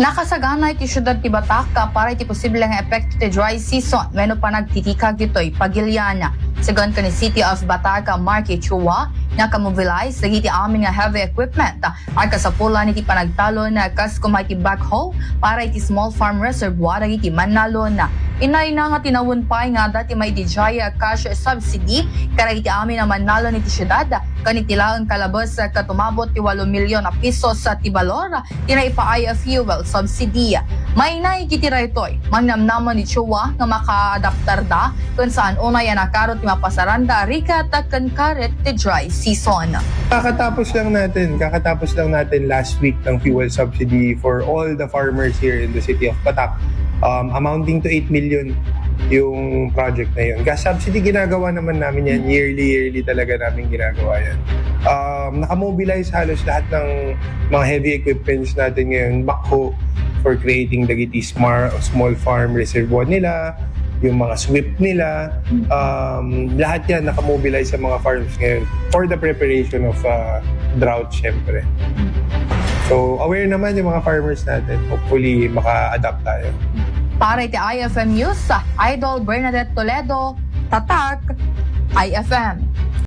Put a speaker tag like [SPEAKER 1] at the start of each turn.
[SPEAKER 1] Nakasagana iti syudad ti Batak para iti posible nga epekto ti dry season wenno pa nagtitikag ditoy Pagilyana. Segon ka ni City of Batak Marky Chua nakamobilize lagi ti amin nga heavy equipment ay kasapulan iti panagtalon na kaskumay ti backhoe para iti small farm reservoir iti Manalon. Inay na nga tinawon pa nga dati may Dijaya cash subsidy kara iti amin nga Manalon iti syudad kanitilaang kalabas katumabot ti 8 milyon na pisos sa tibalor tinaipaay a fuel subsidy. May naikitira ito'y mangnamnaman ni Chua nga maka-adaptar da kung saan unay nakarot ti mapasaranda rikat at kankaret ti dry season.
[SPEAKER 2] Kakatapos lang natin last week ng fuel subsidy for all the farmers here in the city of Batak. Amounting to 8 million yung project na yun. Gas subsidy ginagawa naman namin yan. Yearly talaga namin ginagawa yan. Nakamobilize halos lahat ng mga heavy equipments natin ngayon. Backhoe for creating the small farm reservoir nila, yung mga sweep nila, lahat yan nakamobilize sa mga farms ngayon for the preparation of drought syempre. So aware naman yung mga farmers natin. Hopefully maka-adapt tayo.
[SPEAKER 1] Para iti IFM News, Idol Bernadette Toledo, Tatak, IFM.